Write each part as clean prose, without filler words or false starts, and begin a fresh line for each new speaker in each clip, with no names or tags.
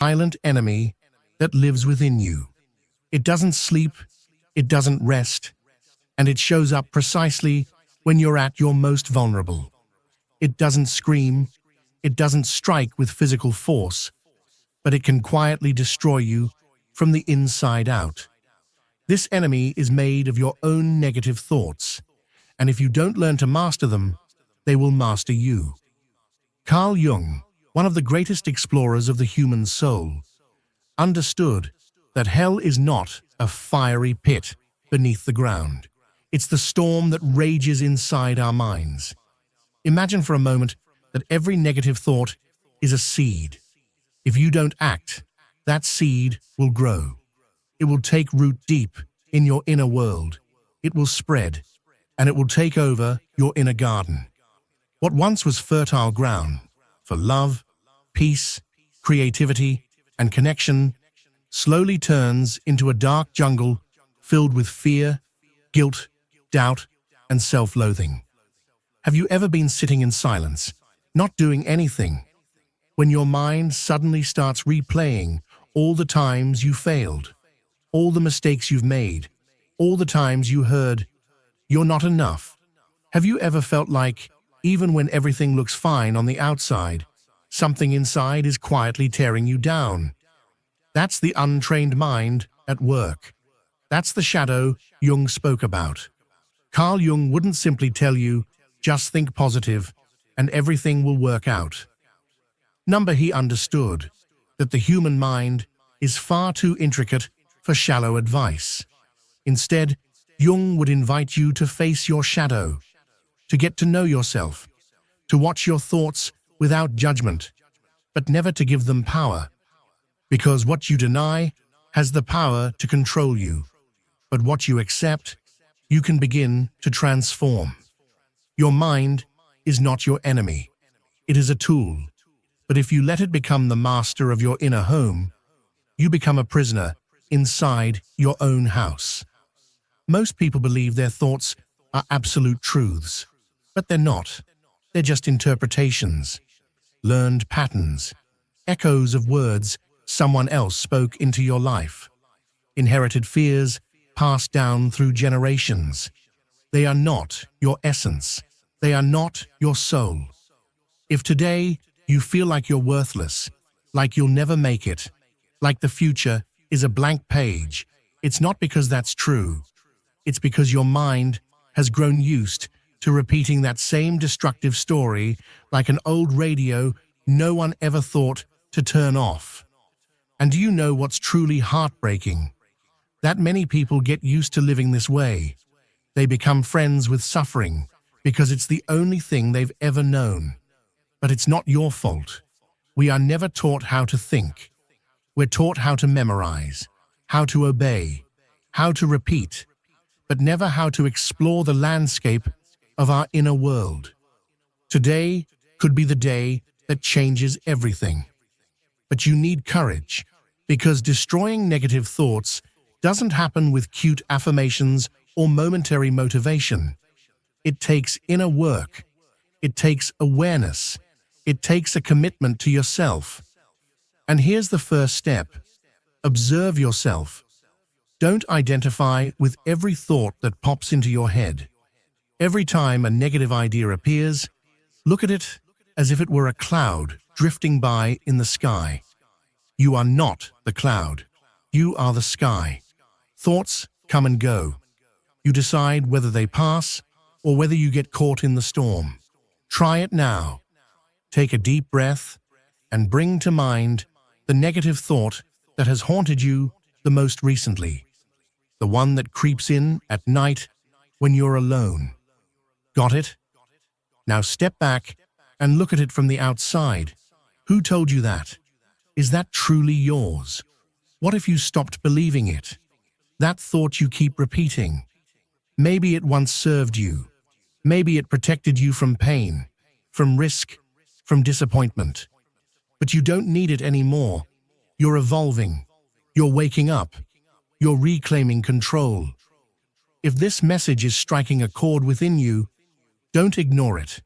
silent enemy that lives within you. It doesn't sleep, it doesn't rest, and it shows up precisely when you're at your most vulnerable. It doesn't scream, it doesn't strike with physical force, but it can quietly destroy you from the inside out. This enemy is made of your own negative thoughts, and if you don't learn to master them, they will master you. Carl Jung, one of the greatest explorers of the human soul, understood that hell is not a fiery pit beneath the ground. It's the storm that rages inside our minds. Imagine for a moment that every negative thought is a seed. If you don't act, that seed will grow. It will take root deep in your inner world. It will spread, and it will take over your inner garden. What once was fertile ground for love, peace, creativity, and connection slowly turns into a dark jungle filled with fear, guilt, doubt, and self-loathing. Have you ever been sitting in silence, not doing anything, when your mind suddenly starts replaying all the times you failed, all the mistakes you've made, all the times you heard, "You're not enough"? Have you ever felt like, even when everything looks fine on the outside, something inside is quietly tearing you down? That's the untrained mind at work. That's the shadow Jung spoke about. Carl Jung wouldn't simply tell you, just think positive, and everything will work out. He understood that the human mind is far too intricate for shallow advice. Instead, Jung would invite you to face your shadow, to get to know yourself, to watch your thoughts without judgment, but never to give them power. Because what you deny has the power to control you, but what you accept, you can begin to transform. Your mind is not your enemy. It is a tool. But if you let it become the master of your inner home, you become a prisoner inside your own house. Most people believe their thoughts are absolute truths, but they're not. They're just interpretations, learned patterns, echoes of words someone else spoke into your life, inherited fears passed down through generations. They are not your essence. They are not your soul. If today you feel like you're worthless, like you'll never make it, like the future is a blank page, it's not because that's true. It's because your mind has grown used to repeating that same destructive story like an old radio no one ever thought to turn off. And do you know what's truly heartbreaking? That many people get used to living this way. They become friends with suffering because it's the only thing they've ever known. But it's not your fault. We are never taught how to think. We're taught how to memorize, how to obey, how to repeat, but never how to explore the landscape of our inner world. Today could be the day that changes everything. But you need courage, because destroying negative thoughts doesn't happen with cute affirmations or momentary motivation. It takes inner work. It takes awareness. It takes a commitment to yourself. And here's the first step. Observe yourself. Don't identify with every thought that pops into your head. Every time a negative idea appears, look at it as if it were a cloud drifting by in the sky. You are not the cloud. You are the sky. Thoughts come and go. You decide whether they pass or whether you get caught in the storm. Try it now. Take a deep breath and bring to mind the negative thought that has haunted you the most recently. The one that creeps in at night when you're alone. Got it? Now step back and look at it from the outside. Who told you that? Is that truly yours? What if you stopped believing it? That thought you keep repeating. Maybe it once served you. Maybe it protected you from pain, from risk, from disappointment. But you don't need it anymore. You're evolving. You're waking up. You're reclaiming control. If this message is striking a chord within you, don't ignore it.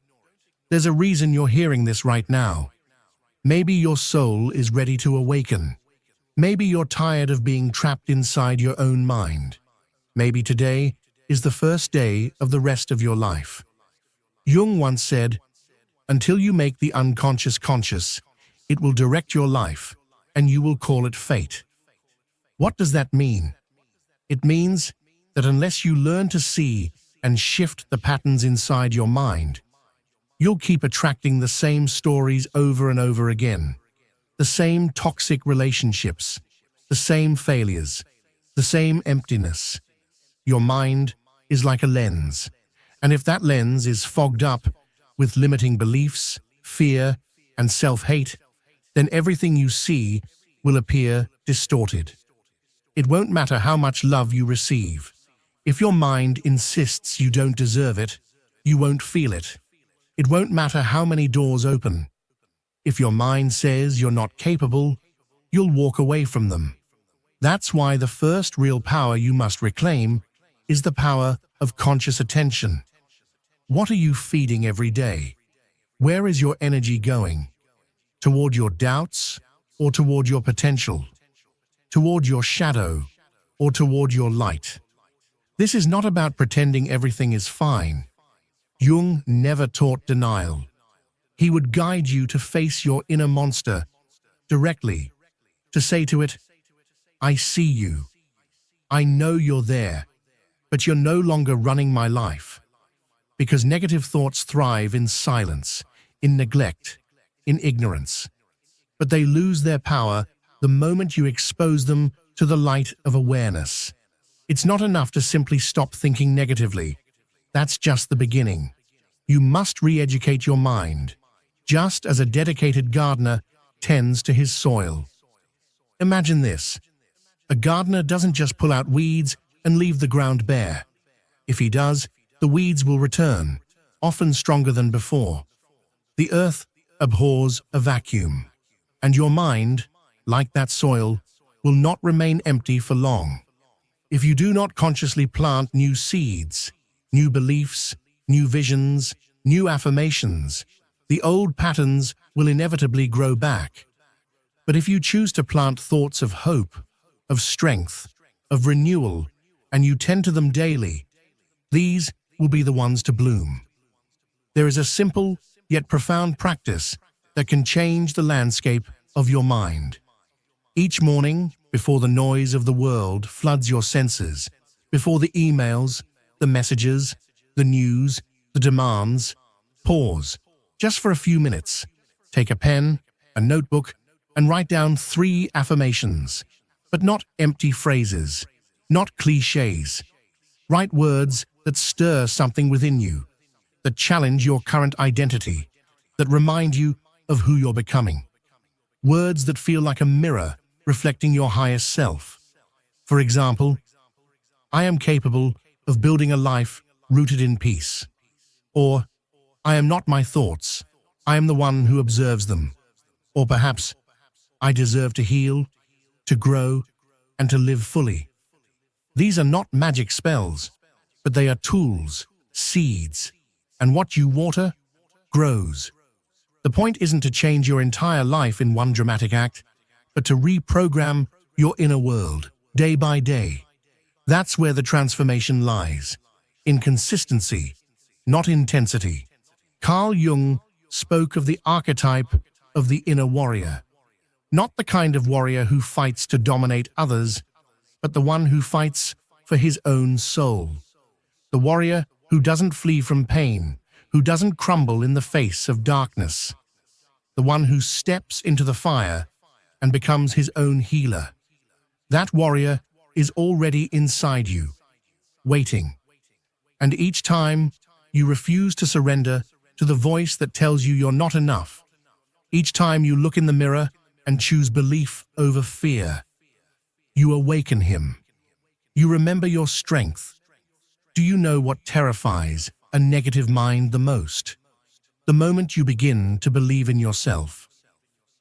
There's a reason you're hearing this right now. Maybe your soul is ready to awaken. Maybe you're tired of being trapped inside your own mind. Maybe today is the first day of the rest of your life. Jung once said, "Until you make the unconscious conscious, it will direct your life, and you will call it fate." What does that mean? It means that unless you learn to see and shift the patterns inside your mind, you'll keep attracting the same stories over and over again. The same toxic relationships, the same failures, the same emptiness. Your mind is like a lens, and if that lens is fogged up with limiting beliefs, fear, and self-hate, then everything you see will appear distorted. It won't matter how much love you receive. If your mind insists you don't deserve it, you won't feel it. It won't matter how many doors open. If your mind says you're not capable, you'll walk away from them. That's why the first real power you must reclaim is the power of conscious attention. What are you feeding every day? Where is your energy going? Toward your doubts or toward your potential? Toward your shadow or toward your light? This is not about pretending everything is fine. Jung never taught denial. He would guide you to face your inner monster directly, to say to it, "I see you. I know you're there, but you're no longer running my life." Because negative thoughts thrive in silence, in neglect, in ignorance. But they lose their power the moment you expose them to the light of awareness. It's not enough to simply stop thinking negatively. That's just the beginning. You must re-educate your mind, just as a dedicated gardener tends to his soil. Imagine this. A gardener doesn't just pull out weeds and leave the ground bare. If he does, the weeds will return, often stronger than before. The earth abhors a vacuum, and your mind, like that soil, will not remain empty for long. If you do not consciously plant new seeds, new beliefs, new visions, new affirmations, the old patterns will inevitably grow back. But if you choose to plant thoughts of hope, of strength, of renewal, and you tend to them daily, these will be the ones to bloom. There is a simple yet profound practice that can change the landscape of your mind. Each morning, before the noise of the world floods your senses, before the emails, the messages, the news, the demands, pause, just for a few minutes. Take a pen, a notebook, and write down 3 affirmations, but not empty phrases, not cliches. Write words that stir something within you, that challenge your current identity, that remind you of who you're becoming. Words that feel like a mirror reflecting your highest self. For example, "I am capable of building a life rooted in peace." Or, "I am not my thoughts, I am the one who observes them." Or perhaps, "I deserve to heal, to grow, and to live fully." These are not magic spells, but they are tools, seeds, and what you water grows. The point isn't to change your entire life in one dramatic act, but to reprogram your inner world day by day. That's where the transformation lies, in consistency, not intensity. Carl Jung spoke of the archetype of the inner warrior, not the kind of warrior who fights to dominate others, but the one who fights for his own soul. The warrior who doesn't flee from pain, who doesn't crumble in the face of darkness. The one who steps into the fire and becomes his own healer. That warrior is already inside you, waiting. And each time you refuse to surrender to the voice that tells you you're not enough, each time you look in the mirror and choose belief over fear, you awaken him. You remember your strength. Do you know what terrifies a negative mind the most? The moment you begin to believe in yourself.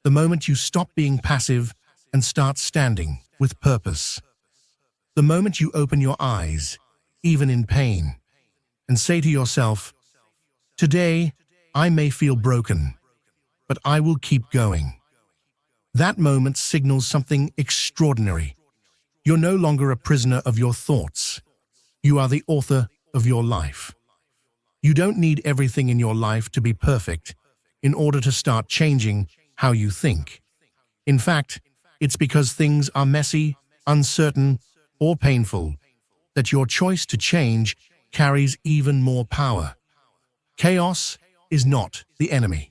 The moment you stop being passive and start standing with purpose. The moment you open your eyes, even in pain, and say to yourself, "Today, I may feel broken, but I will keep going. That moment signals something extraordinary. You're no longer a prisoner of your thoughts. You are the author of your life. You don't need everything in your life to be perfect in order to start changing how you think. In fact, it's because things are messy, uncertain, or painful that your choice to change carries even more power. Chaos is not the enemy.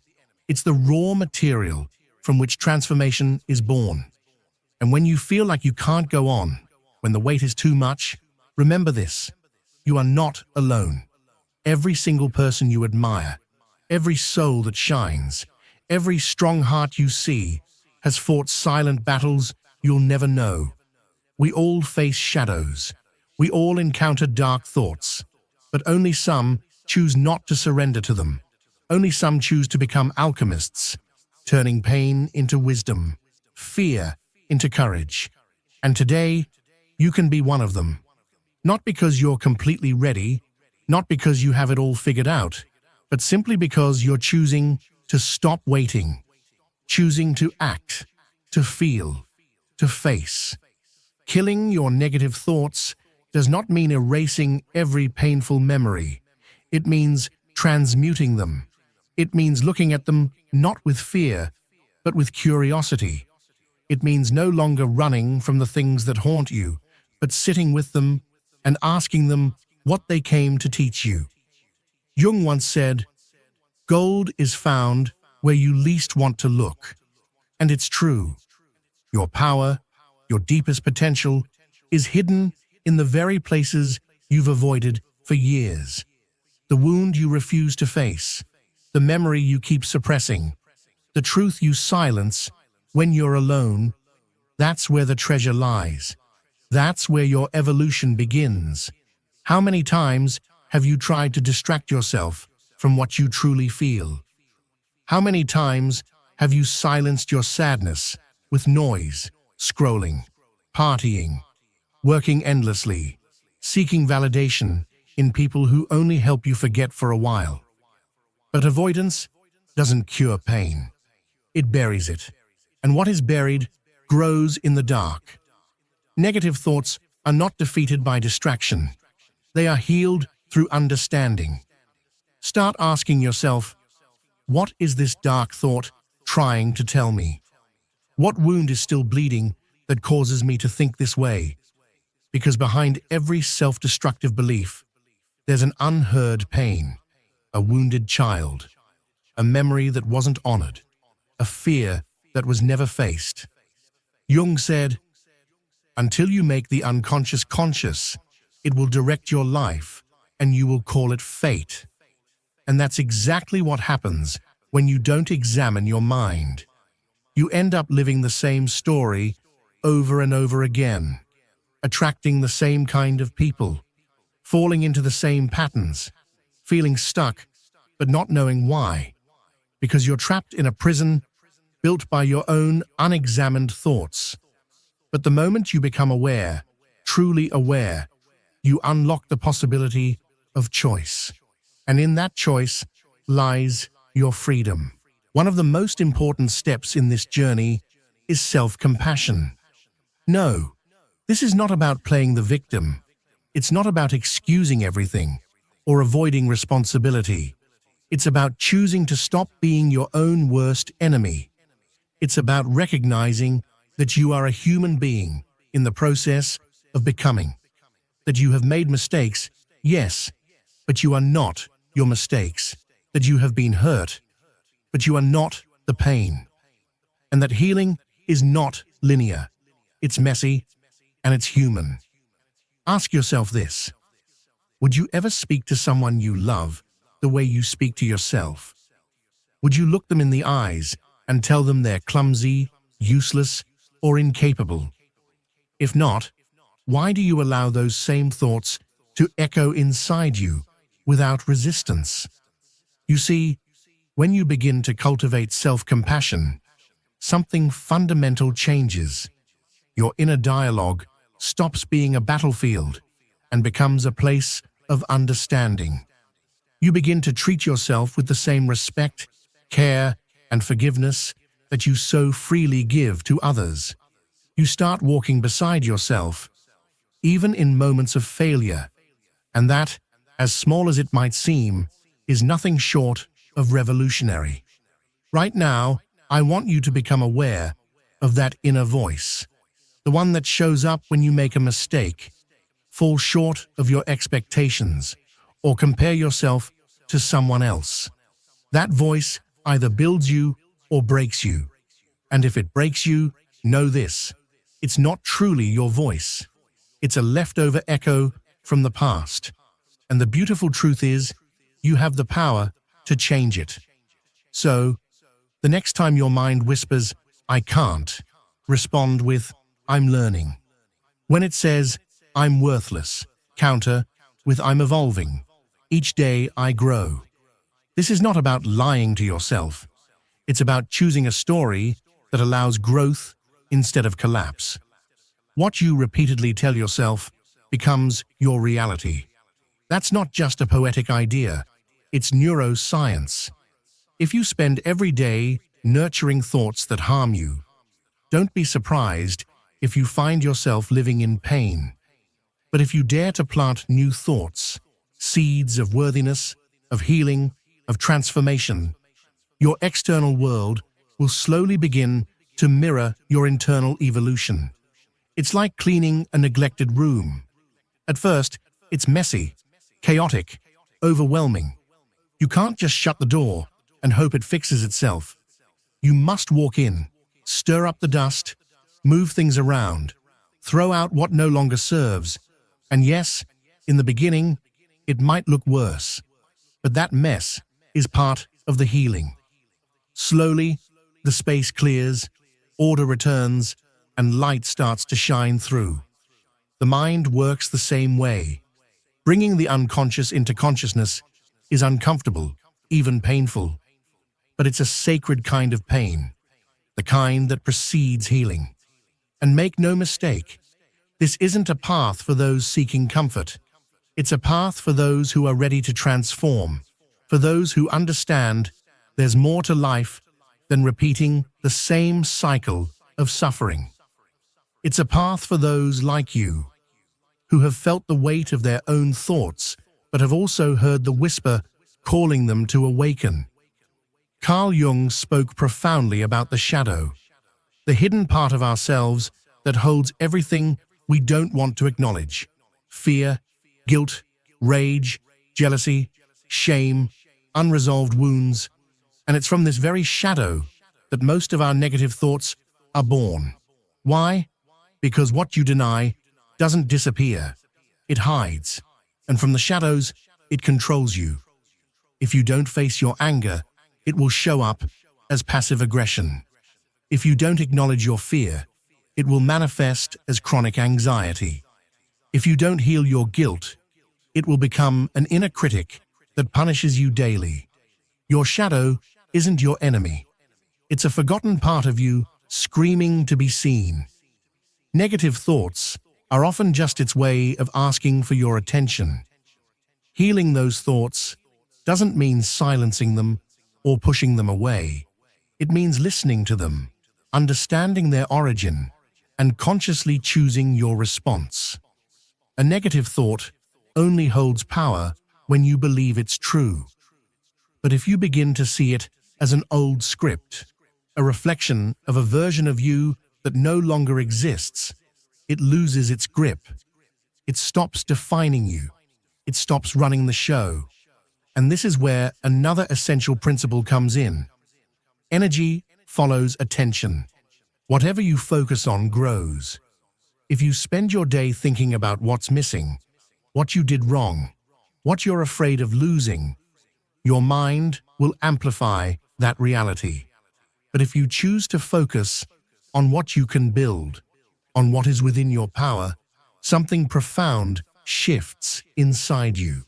It's the raw material from which transformation is born. And when you feel like you can't go on, when the weight is too much, remember this: you are not alone. Every single person you admire, every soul that shines, every strong heart you see, has fought silent battles you'll never know. We all face shadows. We all encounter dark thoughts, but only some choose not to surrender to them. Only some choose to become alchemists, turning pain into wisdom, fear into courage. And today, you can be one of them. Not because you're completely ready, not because you have it all figured out, but simply because you're choosing to stop waiting, choosing to act, to feel, to face. Killing your negative thoughts does not mean erasing every painful memory. It means transmuting them. It means looking at them not with fear, but with curiosity. It means no longer running from the things that haunt you, but sitting with them and asking them what they came to teach you. Jung once said, "Gold is found where you least want to look." And it's true. Your power, your deepest potential, is hidden in the very places you've avoided for years. The wound you refuse to face, the memory you keep suppressing, the truth you silence when you're alone, that's where the treasure lies. That's where your evolution begins. How many times have you tried to distract yourself from what you truly feel? How many times have you silenced your sadness with noise, scrolling, partying, working endlessly, seeking validation in people who only help you forget for a while? But avoidance doesn't cure pain. It buries it. And what is buried grows in the dark. Negative thoughts are not defeated by distraction. They are healed through understanding. Start asking yourself, what is this dark thought trying to tell me? What wound is still bleeding that causes me to think this way? Because behind every self-destructive belief, there's an unheard pain, a wounded child, a memory that wasn't honored, a fear that was never faced. Jung said, "Until you make the unconscious conscious, it will direct your life, and you will call it fate." And that's exactly what happens when you don't examine your mind. You end up living the same story over and over again, attracting the same kind of people, falling into the same patterns, feeling stuck, but not knowing why, because you're trapped in a prison built by your own unexamined thoughts. But the moment you become aware, truly aware, you unlock the possibility of choice. And in that choice lies your freedom. One of the most important steps in this journey is self-compassion. No, this is not about playing the victim. It's not about excusing everything or avoiding responsibility. It's about choosing to stop being your own worst enemy. It's about recognizing that you are a human being in the process of becoming. That you have made mistakes, yes, but you are not your mistakes. That you have been hurt, but you are not the pain. And that healing is not linear. It's messy and it's human. Ask yourself this: would you ever speak to someone you love the way you speak to yourself? Would you look them in the eyes and tell them they're clumsy, useless, or incapable? If not, why do you allow those same thoughts to echo inside you without resistance? You see, when you begin to cultivate self-compassion, something fundamental changes. Your inner dialogue stops being a battlefield and becomes a place of understanding. You begin to treat yourself with the same respect, care, and forgiveness that you so freely give to others. You start walking beside yourself, even in moments of failure, and that, as small as it might seem, is nothing short of revolutionary. Right now, I want you to become aware of that inner voice, the one that shows up when you make a mistake, fall short of your expectations, or compare yourself to someone else. That voice either builds you or breaks you. And if it breaks you, know this: it's not truly your voice. It's a leftover echo from the past. And the beautiful truth is, you have the power to change it. So, the next time your mind whispers, "I can't," respond with, "I'm learning." When it says, "I'm worthless," counter with, "I'm evolving. Each day I grow." This is not about lying to yourself. It's about choosing a story that allows growth instead of collapse. What you repeatedly tell yourself becomes your reality. That's not just a poetic idea, it's neuroscience. If you spend every day nurturing thoughts that harm you, don't be surprised if you find yourself living in pain. But if you dare to plant new thoughts, seeds of worthiness, of healing, of transformation, your external world will slowly begin to mirror your internal evolution. It's like cleaning a neglected room. At first, it's messy, chaotic, overwhelming. You can't just shut the door and hope it fixes itself. You must walk in, stir up the dust, move things around, throw out what no longer serves. And yes, in the beginning, it might look worse, but that mess is part of the healing. Slowly, the space clears, order returns, and light starts to shine through. The mind works the same way. Bringing the unconscious into consciousness is uncomfortable, even painful. But it's a sacred kind of pain, the kind that precedes healing. And make no mistake, this isn't a path for those seeking comfort. It's a path for those who are ready to transform, for those who understand there's more to life than repeating the same cycle of suffering. It's a path for those like you, who have felt the weight of their own thoughts, but have also heard the whisper calling them to awaken. Carl Jung spoke profoundly about the shadow, the hidden part of ourselves that holds everything we don't want to acknowledge: fear, guilt, rage, jealousy, shame, unresolved wounds. And it's from this very shadow that most of our negative thoughts are born. Why? Because what you deny doesn't disappear. It hides. And from the shadows, it controls you. If you don't face your anger, it will show up as passive aggression. If you don't acknowledge your fear, it will manifest as chronic anxiety. If you don't heal your guilt, it will become an inner critic that punishes you daily. Your shadow isn't your enemy. It's a forgotten part of you screaming to be seen. Negative thoughts are often just its way of asking for your attention. Healing those thoughts doesn't mean silencing them or pushing them away. It means listening to them, understanding their origin, and consciously choosing your response. A negative thought only holds power when you believe it's true. But if you begin to see it as an old script, a reflection of a version of you that no longer exists, it loses its grip. It stops defining you. It stops running the show. And this is where another essential principle comes in. Energy follows attention. Whatever you focus on grows. If you spend your day thinking about what's missing, what you did wrong, what you're afraid of losing, your mind will amplify that reality. But if you choose to focus on what you can build, on what is within your power, something profound shifts inside you.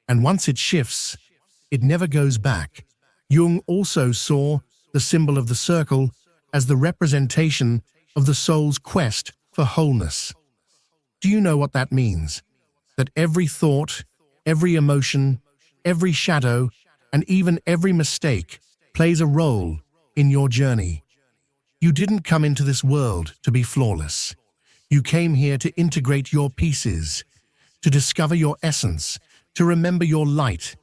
And once it shifts, it never goes back. Jung also saw the symbol of the circle as the representation of the soul's quest for wholeness. Do you know what that means? That every thought, every emotion, every shadow, and even every mistake plays a role in your journey. You didn't come into this world to be flawless. You came here to integrate your pieces, to discover your essence, to remember your light,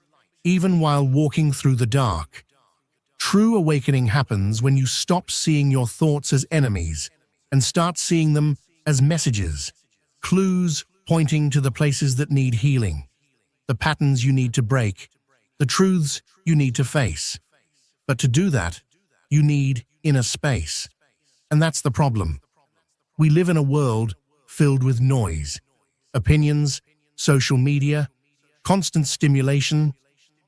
even while walking through the dark. True awakening happens when you stop seeing your thoughts as enemies and start seeing them as messages, clues pointing to the places that need healing, the patterns you need to break, the truths you need to face. But to do that, you need inner space. And that's the problem. We live in a world filled with noise, opinions, social media, constant stimulation.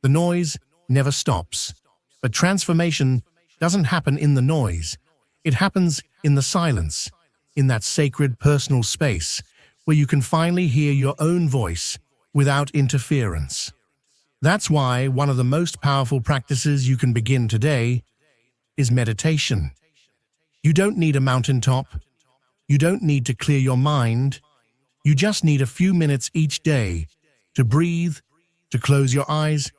The noise never stops. But transformation doesn't happen in the noise. It happens in the silence, in that sacred personal space where you can finally hear your own voice without interference. That's why one of the most powerful practices you can begin today is meditation. You don't need a mountaintop. You don't need to clear your mind. You just need a few minutes each day to breathe, to close your eyes,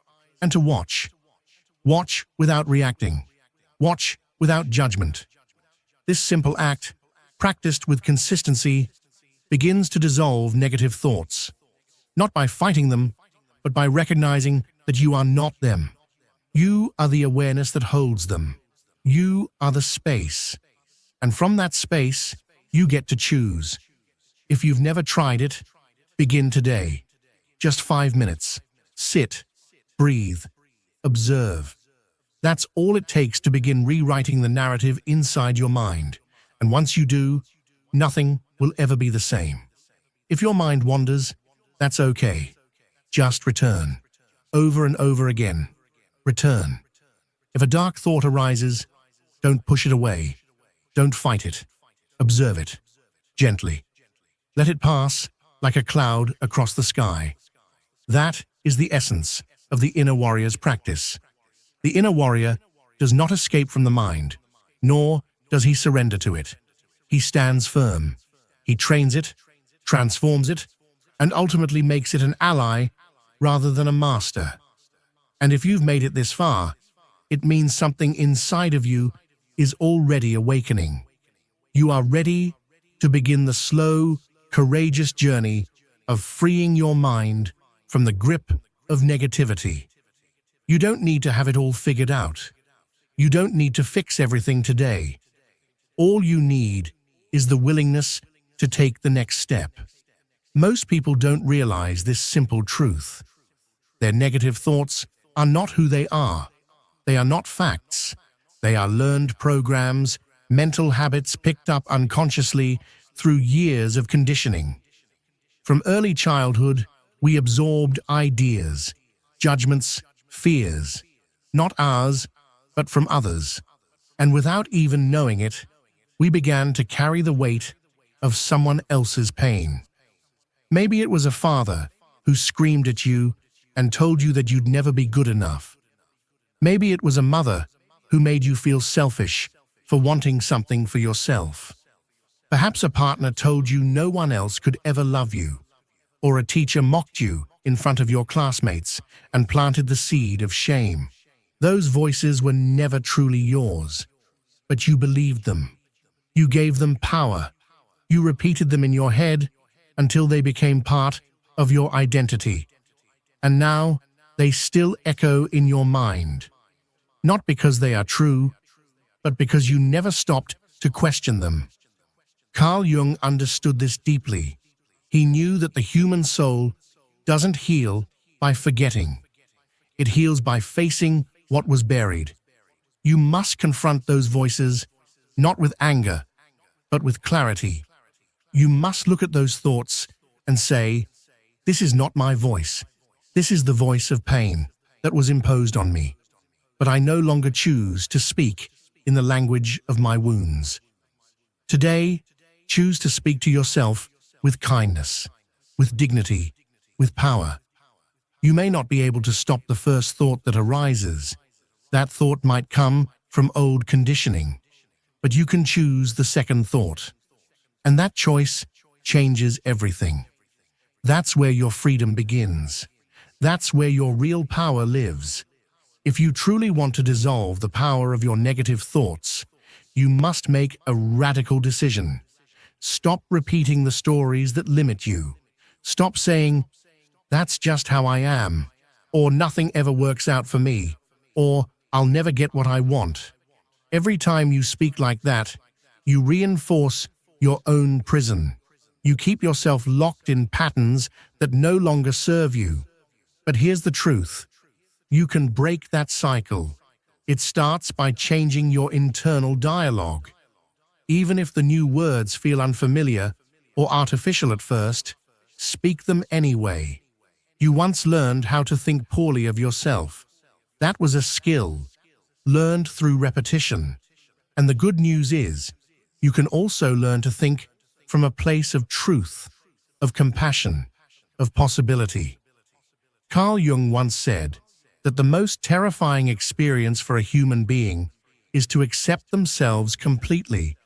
and to watch. Watch without reacting. Watch without judgment. This simple act, practiced with consistency, begins to dissolve negative thoughts, not by fighting them, but by recognizing that you are not them. You are the awareness that holds them. You are the space. And from that space, you get to choose. If you've never tried it, begin today. Just 5 minutes. Sit, breathe, observe. That's all it takes to begin rewriting the narrative inside your mind. And once you do, nothing will ever be the same. If your mind wanders, that's okay. Just return. Over and over again. Return. If a dark thought arises, don't push it away. Don't fight it. Observe it. Gently. Let it pass like a cloud across the sky. That is the essence of the inner warrior's practice. The inner warrior does not escape from the mind, nor does he surrender to it. He stands firm. He trains it, transforms it, and ultimately makes it an ally rather than a master. And if you've made it this far, it means something inside of you is already awakening. You are ready to begin the slow, courageous journey of freeing your mind from the grip of negativity. You don't need to have it all figured out. You don't need to fix everything today. All you need is the willingness to take the next step. Most people don't realize this simple truth. Their negative thoughts are not who they are. They are not facts. They are learned programs, mental habits picked up unconsciously through years of conditioning. From early childhood, we absorbed ideas, judgments, fears, not ours, but from others. And without even knowing it, we began to carry the weight of someone else's pain. Maybe it was a father who screamed at you and told you that you'd never be good enough. Maybe it was a mother who made you feel selfish for wanting something for yourself. Perhaps a partner told you no one else could ever love you, or a teacher mocked you in front of your classmates and planted the seed of shame. Those voices were never truly yours, but you believed them. You gave them power. You repeated them in your head until they became part of your identity. And now they still echo in your mind. Not because they are true, but because you never stopped to question them. Carl Jung understood this deeply. He knew that the human soul doesn't heal by forgetting. It heals by facing what was buried. You must confront those voices, not with anger, but with clarity. You must look at those thoughts and say, "This is not my voice. This is the voice of pain that was imposed on me. But I no longer choose to speak in the language of my wounds." Today, choose to speak to yourself with kindness, with dignity, with power. You may not be able to stop the first thought that arises. That thought might come from old conditioning, but you can choose the second thought. And that choice changes everything. That's where your freedom begins. That's where your real power lives. If you truly want to dissolve the power of your negative thoughts, you must make a radical decision. Stop repeating the stories that limit you. Stop saying, "That's just how I am," or "Nothing ever works out for me," or "I'll never get what I want." Every time you speak like that, you reinforce your own prison. You keep yourself locked in patterns that no longer serve you. But here's the truth. You can break that cycle. It starts by changing your internal dialogue. Even if the new words feel unfamiliar or artificial at first, speak them anyway. You once learned how to think poorly of yourself. That was a skill, learned through repetition. And the good news is, you can also learn to think from a place of truth, of compassion, of possibility. Carl Jung once said that the most terrifying experience for a human being is to accept themselves completely,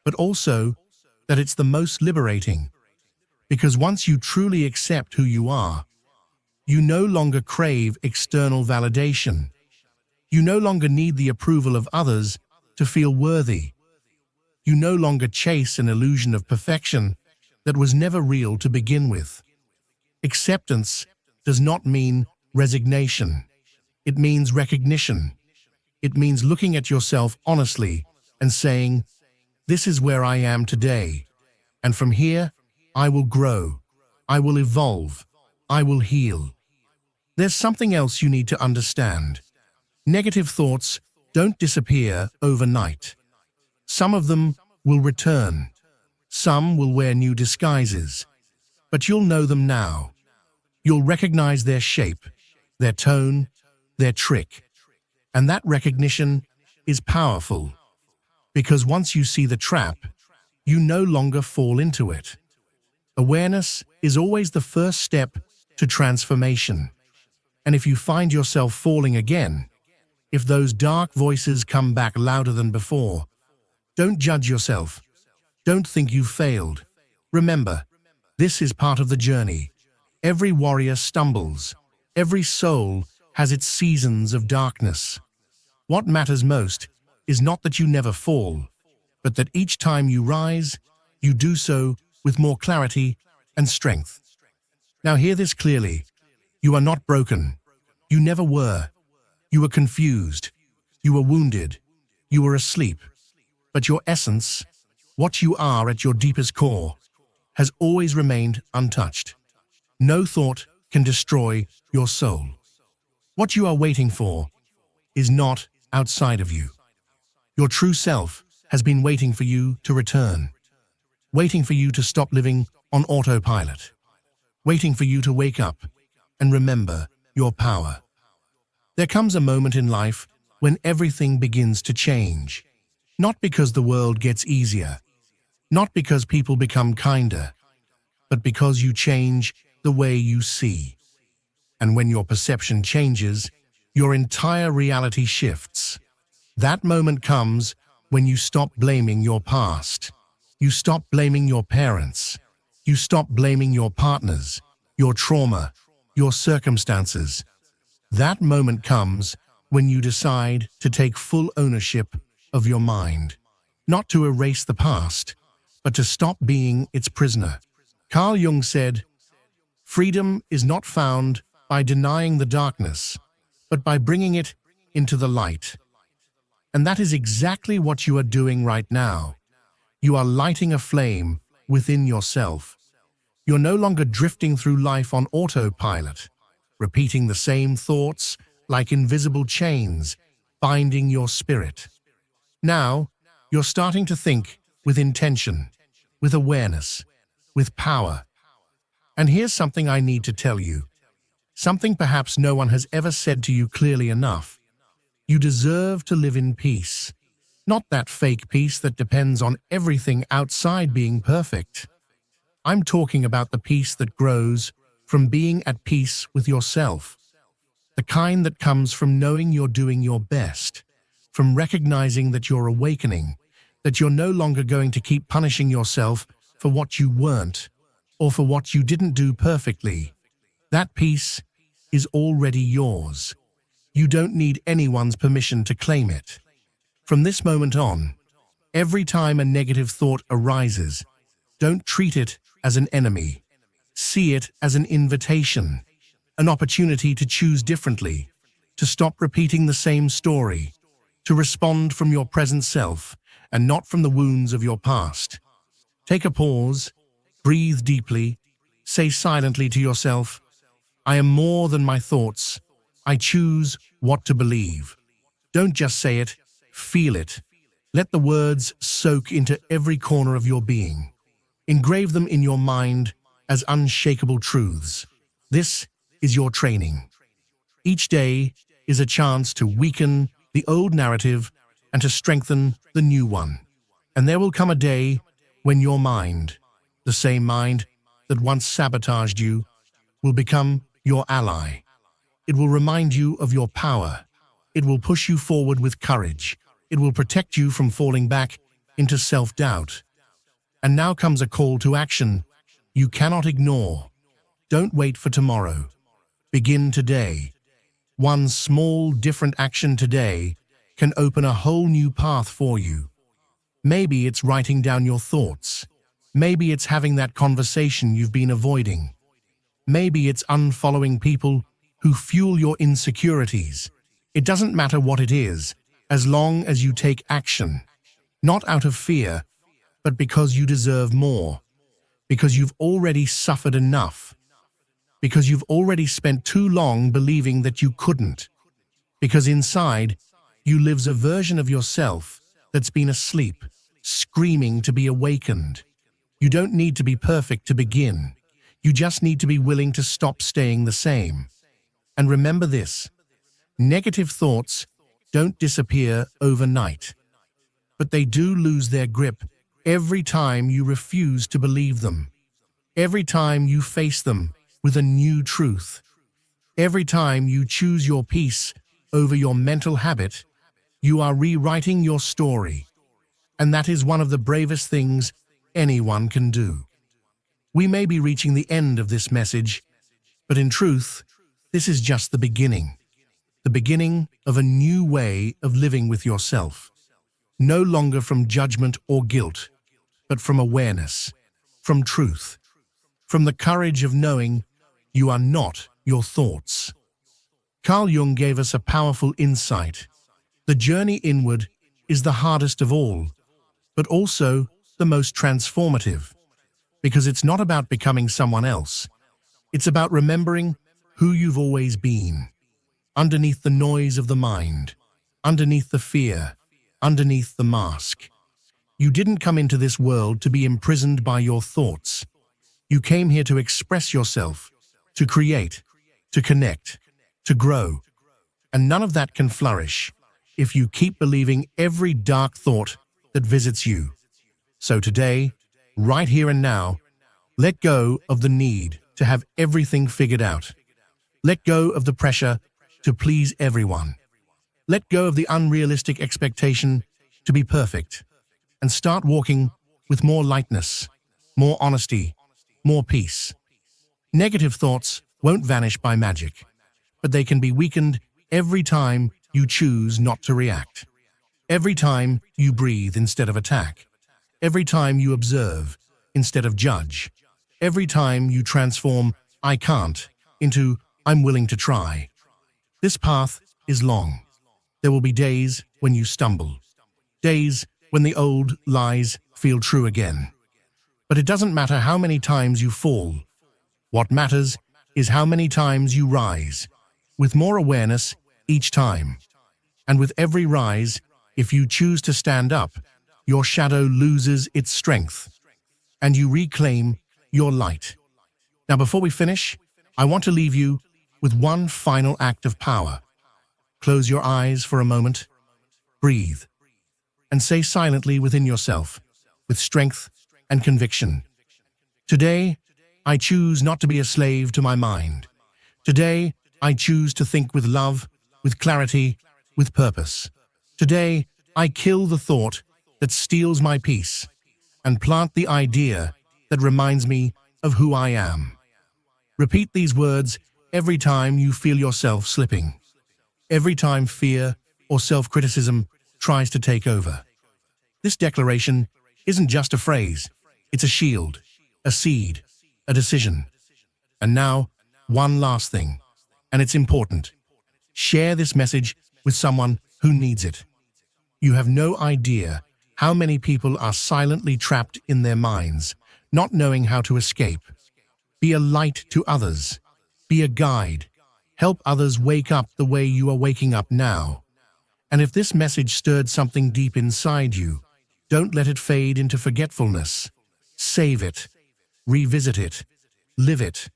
but also that it's the most liberating. Because once you truly accept who you are, you no longer crave external validation. You no longer need the approval of others to feel worthy. You no longer chase an illusion of perfection that was never real to begin with. Acceptance does not mean resignation. It means recognition. It means looking at yourself honestly and saying, "This is where I am today, and from here, I will grow, I will evolve, I will heal." There's something else you need to understand. Negative thoughts don't disappear overnight. Some of them will return. Some will wear new disguises. But you'll know them now. You'll recognize their shape, their tone, their trick. And that recognition is powerful. Because once you see the trap, you no longer fall into it. Awareness is always the first step to transformation. And if you find yourself falling again, if those dark voices come back louder than before, don't judge yourself. Don't think you've failed. Remember, this is part of the journey. Every warrior stumbles. Every soul has its seasons of darkness. What matters most is not that you never fall, but that each time you rise, you do so with more clarity and strength. Now hear this clearly. You are not broken. You never were. You were confused. You were wounded. You were asleep. But your essence, what you are at your deepest core, has always remained untouched. No thought can destroy your soul. What you are waiting for is not outside of you. Your true self has been waiting for you to return, waiting for you to stop living on autopilot, waiting for you to wake up and remember your power. There comes a moment in life when everything begins to change. Not because the world gets easier, not because people become kinder, but because you change the way you see. And when your perception changes, your entire reality shifts. That moment comes when you stop blaming your past. You stop blaming your parents. You stop blaming your partners, your trauma, your circumstances. That moment comes when you decide to take full ownership of your mind, not to erase the past, but to stop being its prisoner. Carl Jung said, "Freedom is not found by denying the darkness, but by bringing it into the light." And that is exactly what you are doing right now. You are lighting a flame within yourself. You're no longer drifting through life on autopilot, repeating the same thoughts like invisible chains, binding your spirit. Now, you're starting to think with intention, with awareness, with power. And here's something I need to tell you. Something perhaps no one has ever said to you clearly enough. You deserve to live in peace. Not that fake peace that depends on everything outside being perfect. I'm talking about the peace that grows from being at peace with yourself. The kind that comes from knowing you're doing your best, from recognizing that you're awakening, that you're no longer going to keep punishing yourself for what you weren't, or for what you didn't do perfectly. That peace is already yours. You don't need anyone's permission to claim it. From this moment on, every time a negative thought arises, don't treat it as an enemy. See it as an invitation, an opportunity to choose differently, to stop repeating the same story, to respond from your present self and not from the wounds of your past. Take a pause, breathe deeply, say silently to yourself, I am more than my thoughts. I choose what to believe. Don't just say it, feel it. Let the words soak into every corner of your being. Engrave them in your mind as unshakable truths. This is your training. Each day is a chance to weaken the old narrative and to strengthen the new one. And there will come a day when your mind, the same mind that once sabotaged you, will become your ally. It will remind you of your power. It will push you forward with courage. It will protect you from falling back into self-doubt. And now comes a call to action you cannot ignore. Don't wait for tomorrow. Begin today. One small, different action today can open a whole new path for you. Maybe it's writing down your thoughts. Maybe it's having that conversation you've been avoiding. Maybe it's unfollowing people who fuel your insecurities. It doesn't matter what it is, as long as you take action. Not out of fear, but because you deserve more. Because you've already suffered enough. Because you've already spent too long believing that you couldn't. Because inside, you lives a version of yourself that's been asleep, screaming to be awakened. You don't need to be perfect to begin. You just need to be willing to stop staying the same. And remember this, negative thoughts don't disappear overnight, but they do lose their grip every time you refuse to believe them. Every time you face them with a new truth. Every time you choose your peace over your mental habit, you are rewriting your story. And that is one of the bravest things anyone can do. We may be reaching the end of this message, but in truth, this is just the beginning. The beginning of a new way of living with yourself. No longer from judgment or guilt, but from awareness, from truth, from the courage of knowing you are not your thoughts. Carl Jung gave us a powerful insight. The journey inward is the hardest of all, but also the most transformative, because it's not about becoming someone else. It's about remembering who you've always been, underneath the noise of the mind, underneath the fear, underneath the mask. You didn't come into this world to be imprisoned by your thoughts. You came here to express yourself, to create, to connect, to grow. And none of that can flourish if you keep believing every dark thought that visits you. So today, right here and now, let go of the need to have everything figured out. Let go of the pressure to please everyone. Let go of the unrealistic expectation to be perfect. And start walking with more lightness, more honesty, more peace. Negative thoughts won't vanish by magic, but they can be weakened every time you choose not to react. Every time you breathe instead of attack. Every time you observe instead of judge. Every time you transform "I can't" into "I'm willing to try." This path is long. There will be days when you stumble. Days when the old lies feel true again. But it doesn't matter how many times you fall. What matters is how many times you rise, with more awareness each time. And with every rise, if you choose to stand up, your shadow loses its strength, and you reclaim your light. Now, before we finish, I want to leave you with one final act of power. Close your eyes for a moment, breathe, and say silently within yourself, with strength and conviction, today, I choose not to be a slave to my mind. Today, I choose to think with love, with clarity, with purpose. Today, I kill the thought that steals my peace and plant the idea that reminds me of who I am. Repeat these words every time you feel yourself slipping. every time fear or self-criticism tries to take over. This declaration isn't just a phrase, it's a shield, a seed, a decision. And now, one last thing, and it's important. Share this message with someone who needs it. You have no idea how many people are silently trapped in their minds, not knowing how to escape. Be a light to others. Be a guide. Help others wake up the way you are waking up now. And if this message stirred something deep inside you, don't let it fade into forgetfulness. Save it. Revisit it. Live it.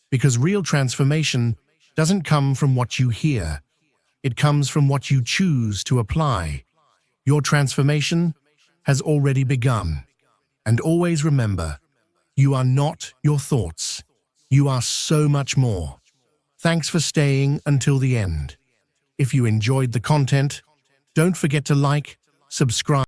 Because real transformation doesn't come from what you hear. It comes from what you choose to apply. Your transformation has already begun. And always remember, you are not your thoughts. You are so much more. Thanks for staying until the end. If you enjoyed the content, don't forget to like, subscribe,